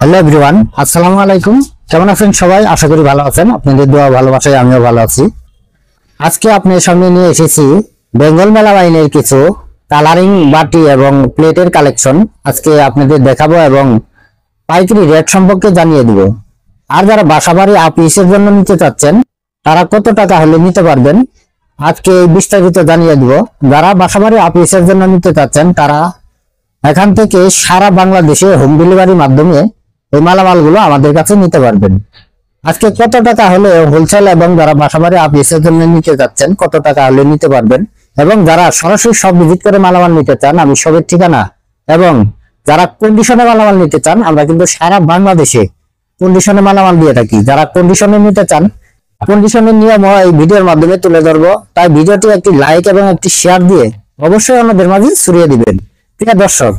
Hello everyone, আসসালামু আলাইকুম। কেমন আছেন সবাই? আশা করি ভালো আছেন। আপনাদের দোয়া ভালোবাসায় আমিও ভালো আছি। আজকে আপনার সামনে নিয়ে এসেছি বেঙ্গল মেলা বাইনের কিছু কালারিং বাটি এবং প্লেটের কালেকশন আজকে আপনাদের দেখাবো এবং পাইকারি রেট সম্পর্কে জানিয়ে দিব। আর যারা বাসাবাড়ি আপিসের জন্য নিতে চাচ্ছেন তারা কত টাকা হলে নিতে পারবেন আজকে বিস্তারিত জানিয়ে দিব। যারা বাসাবাড়ি আপিসের জন্য নিতে চাচ্ছেন তারা এখান থেকে সারা বাংলাদেশে হোম ডেলিভারির মাধ্যমে এই মালামালগুলো আমাদের কাছে নিতে পারবেন। আজকে কত টাকা হলে হোলসেল এবং যারা বাসাবাড়ি অফিসের জন্য নিতে যাচ্ছেন কত টাকা হলে নিতে পারবেন, এবং যারা সরাসরি সব ভিজিট করে মালামাল নিতে চান আমি সবের ঠিকানা, এবং যারা কন্ডিশনে মালামাল নিতে চান আমরা কিন্তু সারা বাংলাদেশে কন্ডিশনে মালামাল দিয়ে থাকি। যারা কন্ডিশনে নিতে চান কন্ডিশনের নিয়ম এই ভিডিওর মাধ্যমে তুলে ধরবো, তাই ভিডিওটি একটি লাইক এবং একটি শেয়ার দিয়ে অবশ্যই আমাদের মাঝে ছড়িয়ে দিবেন। প্রিয় দর্শক,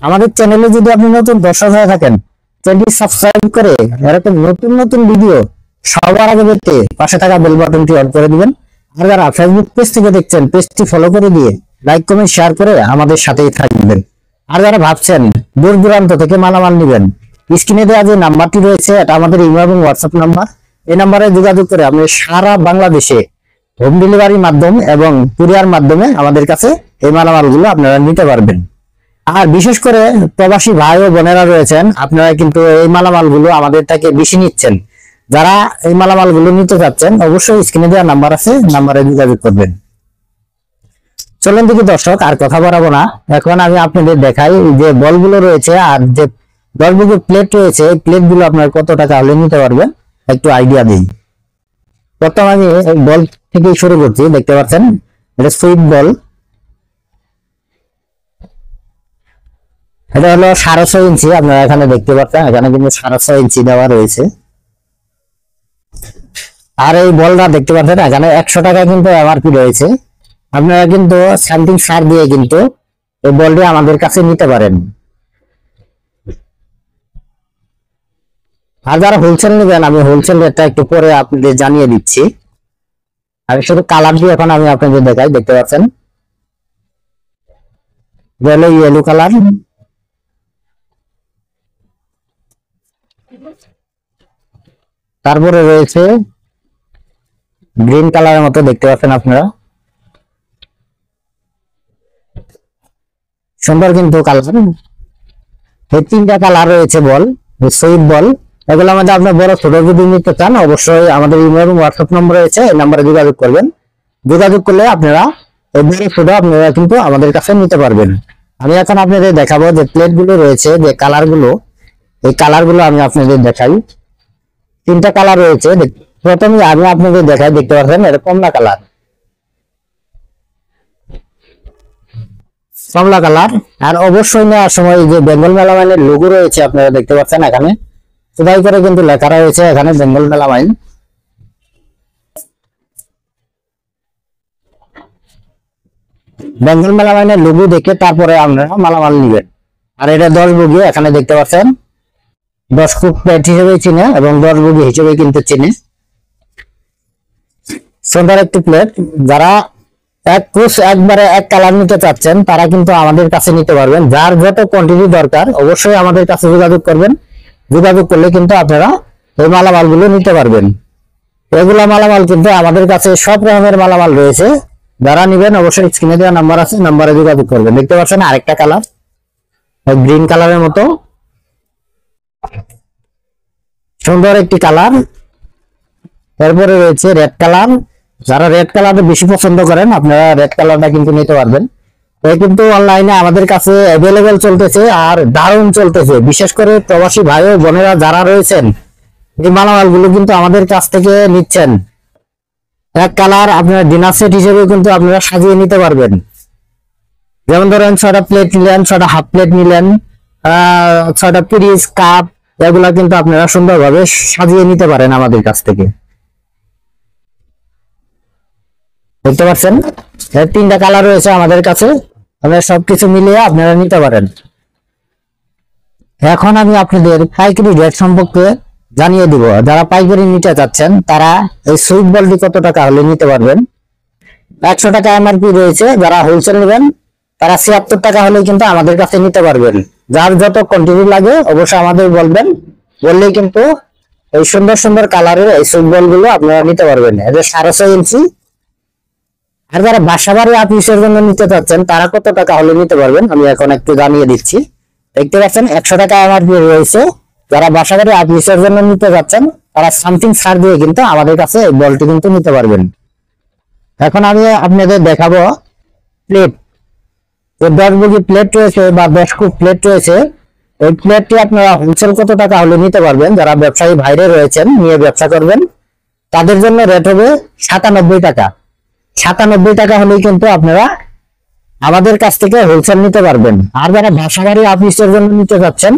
আমাদের চ্যানেলে যদি আপনি নতুন দর্শক হয়ে থাকেন চ্যানেলটি সাবস্ক্রাইব করে এরকম নতুন নতুন ভিডিও সবার আগে পেতে পাশে থাকা বেল বাটনটি অন করে দিবেন। আর যারা ফেসবুক পেজ থেকে দেখছেন পেজটি ফলো করে দিয়ে লাইক কমেন্ট শেয়ার করে আমাদের সাথেই থাকবেন। আর যারা ভাবছেন দূর দূরান্ত থেকে মালামাল নেবেন, স্ক্রিনে দেওয়া যে নাম্বারটি রয়েছে এটা আমাদের ইমেল এবং হোয়াটসঅ্যাপ নাম্বার। এই নাম্বারে যোগাযোগ করে আপনি সারা বাংলাদেশে হোম ডেলিভারি মাধ্যম এবং কুরিয়ার মাধ্যমে আমাদের কাছে এই মালামালগুলো আপনারা নিতে পারবেন। আর বিশেষ করে প্রবাসী ভাই ও বোনেরা রয়েছেন, আপনারা কিন্তু এই মালামালগুলো আমাদের থেকে বেশি নিচ্ছেন। যারা এই মালামালগুলো নিতে চাচ্ছেন অবশ্যই স্ক্রিনে দেওয়া নাম্বার আছে, নাম্বারে যোগাযোগ করবেন। চলুন দেখি দর্শক, আর কথা বাড়াবো না, এখন আমি আপনাদের দেখাই যে বলগুলো রয়েছে আর যে 10 বুকের প্লেট রয়েছে এই প্লেটগুলো আপনার কত টাকা হলে নিতে পারবেন একটু আইডিয়া দিই। প্রথম আমি এই বল থেকে শুরু করছি। দেখতে পাচ্ছেন এটা সুইট বল, এটা হলো 6.5 ইঞ্চি। আপনারা এখানে দেখতে পাচ্ছেন এখানে কিন্তু 6.5 ইঞ্চি দেওয়া রয়েছে। আর এই বলটা দেখতে পাচ্ছেন এখানে 100 টাকা কিন্তু এমআরপি রয়েছে। আপনারা কিন্তু স্যান্ডিং সার দিয়ে কিন্তু এই বলটি আমাদের কাছে নিতে পারেন। আর যারা হোলসেল নেবেন আমি হোলসেল রেটটা একটু পরে আপনাদের জানিয়ে দিচ্ছি। আমি শুধু কালার দিয়ে এখন আমি আপনাদের দেখাই। দেখতে পাচ্ছেন ইয়েলো কালার, তারপরে রয়েছে গ্রিন কালারের মতো দেখতে পাচ্ছেন আপনারা, সুন্দর কিন্তু কালার। এই 3টা কালার রয়েছে বল, সুইট বল। এগুলো আমাদের আপনার বড় ছোট যদি নিতে চান অবশ্যই আমাদের ইমেল এবং হোয়াটসঅ্যাপ নম্বর রয়েছে, এই নম্বরে যোগাযোগ করবেন। যোগাযোগ করলে আপনারা এই বড় ছোট আপনারা কিন্তু আমাদের কাছে নিতে পারবেন। আমি এখন আপনাদের দেখাবো যে প্লেট গুলো রয়েছে, যে কালার গুলো, এই কালার গুলো আমি আপনাদের দেখাই। 3টা কালার রয়েছে। প্রথমে আমি আপনাদের দেখাই, দেখতে পাচ্ছেন এটা কমলা কালার, কমলা কালার। আর অবশ্যই নেওয়ার সময় যে বেঙ্গল মেলা মাইনের লোগো রয়েছে আপনারা দেখতে পাচ্ছেন এখানে খোদাই করে কিন্তু লেখা রয়েছে এখানে বেঙ্গল মেলা মাইন। বেঙ্গল মেলা মাইনের লোগো দেখে তারপরে আপনারা মালামাল নিবেন। আর এটা 10 বুগি, এখানে দেখতে পাচ্ছেন 10 ফুট প্লেট হিসেবে চিনে এবং 10 বুগি হিসেবে কিন্তু চিনে। সুন্দর একটি প্লেট। যারা একবারে এক কালার নিতে চাচ্ছেন তারা কিন্তু আমাদের কাছে নিতে পারবেন। যার যত কোয়ান্টিটি দরকার অবশ্যই আমাদের কাছে যোগাযোগ করবেন। যোগাযোগ করলে কিন্তু আপনারা এই মালামাল গুলো নিতে পারবেন। এগুলা মালামাল কিন্তু আমাদের কাছে সব রকমের মালামাল রয়েছে। যারা নিবেন অবশ্যই স্ক্রিনে দেওয়া নাম্বার আছে, নাম্বারে যোগাযোগ করবেন। দেখতে পাচ্ছেন আরেকটা কালার গ্রিন কালারের মতো, সুন্দর একটি কালার। এরপরে রয়েছে রেড কালার। যারা রেড কালারটা বেশি পছন্দ করেন আপনারা রেড কালারটা কিন্তু নিতে পারবেন। এই কিন্তু অনলাইনে আমাদের কাছে অ্যাভেলেবেল চলতেছে আর দারুণ চলতেছে। বিশেষ করে প্রবাসী ভাই ও বোনেরা যারা রয়েছেন এই মালামালগুলো কিন্তু আমাদের কাছ থেকে নিচ্ছেন। এক কালার আপনারা ডিনার সেট হিসেবে কিন্তু আপনারা সাজিয়ে নিতে পারবেন। যেমন ধরেন 6টা প্লেট নিলেন, 6টা হাফ প্লেট নিলেন, 6টা পিরিচ কাপ, এগুলা কিন্তু আপনারা সুন্দরভাবে সাজিয়ে নিতে পারেন আমাদের কাছ থেকে। দেখতে পাচ্ছেন 3টা কালার রয়েছে আমাদের কাছে, আপনারা সবকিছু মিলিয়ে আপনারা নিতে পারেন। এখন আমি আপনাদের পাইকারি রেট সম্পর্কে জানিয়ে দিব। যারা পাইকারি নিতে চাচ্ছেন তারা এই সুইট বলটি কত টাকা হলে নিতে পারবেন। 100 টাকা এমআরপি রয়েছে। যারা হোলসেল নেবেন তারা 76 টাকা হলে কিন্তু আমাদের কাছে নিতে পারবেন। যার যত কোয়ান্টিটি লাগে অবশ্যই আমাদের বলবেন, বললেই কিন্তু এই সুন্দর সুন্দর কালারের এই সুইচ বল গুলো আপনারা নিতে পারবেন। এদের 6.5 ইঞ্চি। আর যারা বাসাবাড়ি অফিসের জন্য নিতে চাচ্ছেন তারা কত টাকা হলে নিতে পারবেন আমি এখন একটু জানিয়ে দিচ্ছি। দেখতে পাচ্ছেন 100 টাকা এমআরপি রয়েছে। যারা বাসাবাড়ি অফিসের জন্য নিতে যাচ্ছেন তারা সামথিং ছাড় দিয়ে কিন্তু আমাদের কাছে এই বলটি কিন্তু নিতে পারবেন। এখন আমি আপনাদের দেখাবো প্লেট। 10 কেজি প্লেট রয়েছে বা 10 কুপ প্লেট রয়েছে। এই প্লেটটি আপনারা হোলসেল কত টাকা হলে নিতে পারবেন, যারা ব্যবসায়ী ভাইরে রয়েছেন নিয়ে ব্যবসা করবেন তাদের জন্য রেট হবে 97 টাকা। 97 টাকা হলেই কিন্তু আপনারা আমাদের কাছ থেকে হোলসেল নিতে পারবেন। আর যারা বাসাবাড়ি অফিসের জন্য নিতে যাচ্ছেন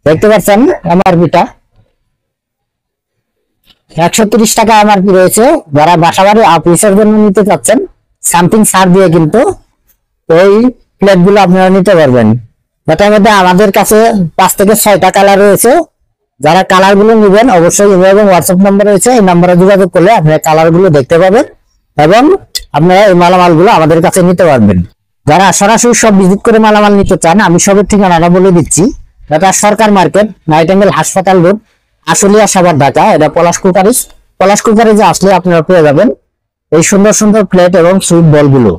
দেখতে পাচ্ছেন এমআরপিটা 130 টাকা এমআরপি রয়েছে। যারা বাসাবাড়ি অফিসের জন্য নিতে চাচ্ছেন সামথিং ছাড় দিয়ে কিন্তু এই প্লেট গুলো আপনারা নিতে পারবেন। এটার মধ্যে আমাদের কাছে 5 থেকে 6টা কালার রয়েছে। যারা কালার গুলো নিবেন অবশ্যই ইমেল এবং হোয়াটসঅ্যাপ নাম্বার রয়েছে, এই নাম্বারে যোগাযোগ করলে আপনারা কালার গুলো দেখতে পাবেন এবং আপনারা এই মালামাল গুলো আমাদের কাছে নিতে পারবেন। যারা সরাসরি সব ভিজিট করে মালামাল নিতে চান আমি সবের ঠিকানাটা বলে দিচ্ছি। এটা সরকার মার্কেট, নাইটেঙ্গেল হাসপাতাল রোড, আশুলিয়া সাভার, ঢাকা। এটা পলাশ কুকারিজে আসলে আপনারা পেয়ে যাবেন এই সুন্দর সুন্দর প্লেট এবং সুইট বল গুলো।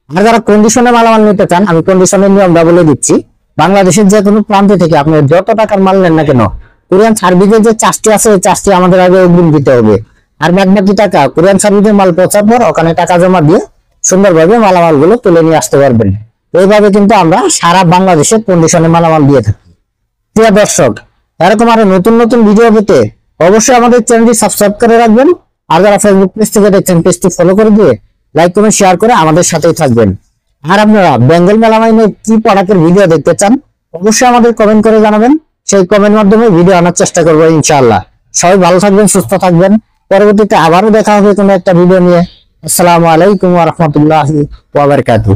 আর যারা কন্ডিশনে মালামাল নিতে চান আমি কন্ডিশনের নিয়মটা বলে দিচ্ছি। বাংলাদেশের যে কোনো প্রান্ত থেকে আপনি যত টাকার মাল নেন না কেন কোরিয়ান সার্ভিসের যে চার্জটি আছে এই চার্জটি আমাদের আগে অগ্রিম দিতে হবে। আর বাকি টাকা কোরিয়ান সার্ভিসের মাল পৌঁছার পর ওখানে টাকা জমা দিয়ে সুন্দরভাবে মালামাল গুলো তুলে নিয়ে আসতে পারবেন। এইভাবে কিন্তু আমরা সারা বাংলাদেশে কন্ডিশনে মালামাল দিয়ে থাকি। প্রিয় দর্শক, এরকম আরো নতুন নতুন ভিডিও পেতে অবশ্যই আমাদের চ্যানেলটি সাবস্ক্রাইব করে রাখবেন। আর যারা ফেসবুক পেজ থেকে দেখছেন পেজটি ফলো করে দিয়ে লাইক কমেন্ট শেয়ার করে আমাদের সাথেই থাকবেন। আর আপনারা বেঙ্গল মেলামাইনের কি প্রোডাক্টের ভিডিও দেখতে চান অবশ্যই আমাদের কমেন্ট করে জানাবেন। সেই কমেন্ট মাধ্যমে ভিডিও আনার চেষ্টা করবো ইনশাআল্লাহ। সবাই ভালো থাকবেন, সুস্থ থাকবেন। পরবর্তীতে আবারও দেখা হবে কোনো একটা ভিডিও নিয়ে। আসসালামু আলাইকুম ওয়া রাহমাতুল্লাহি ওয়া বারাকাতুহু।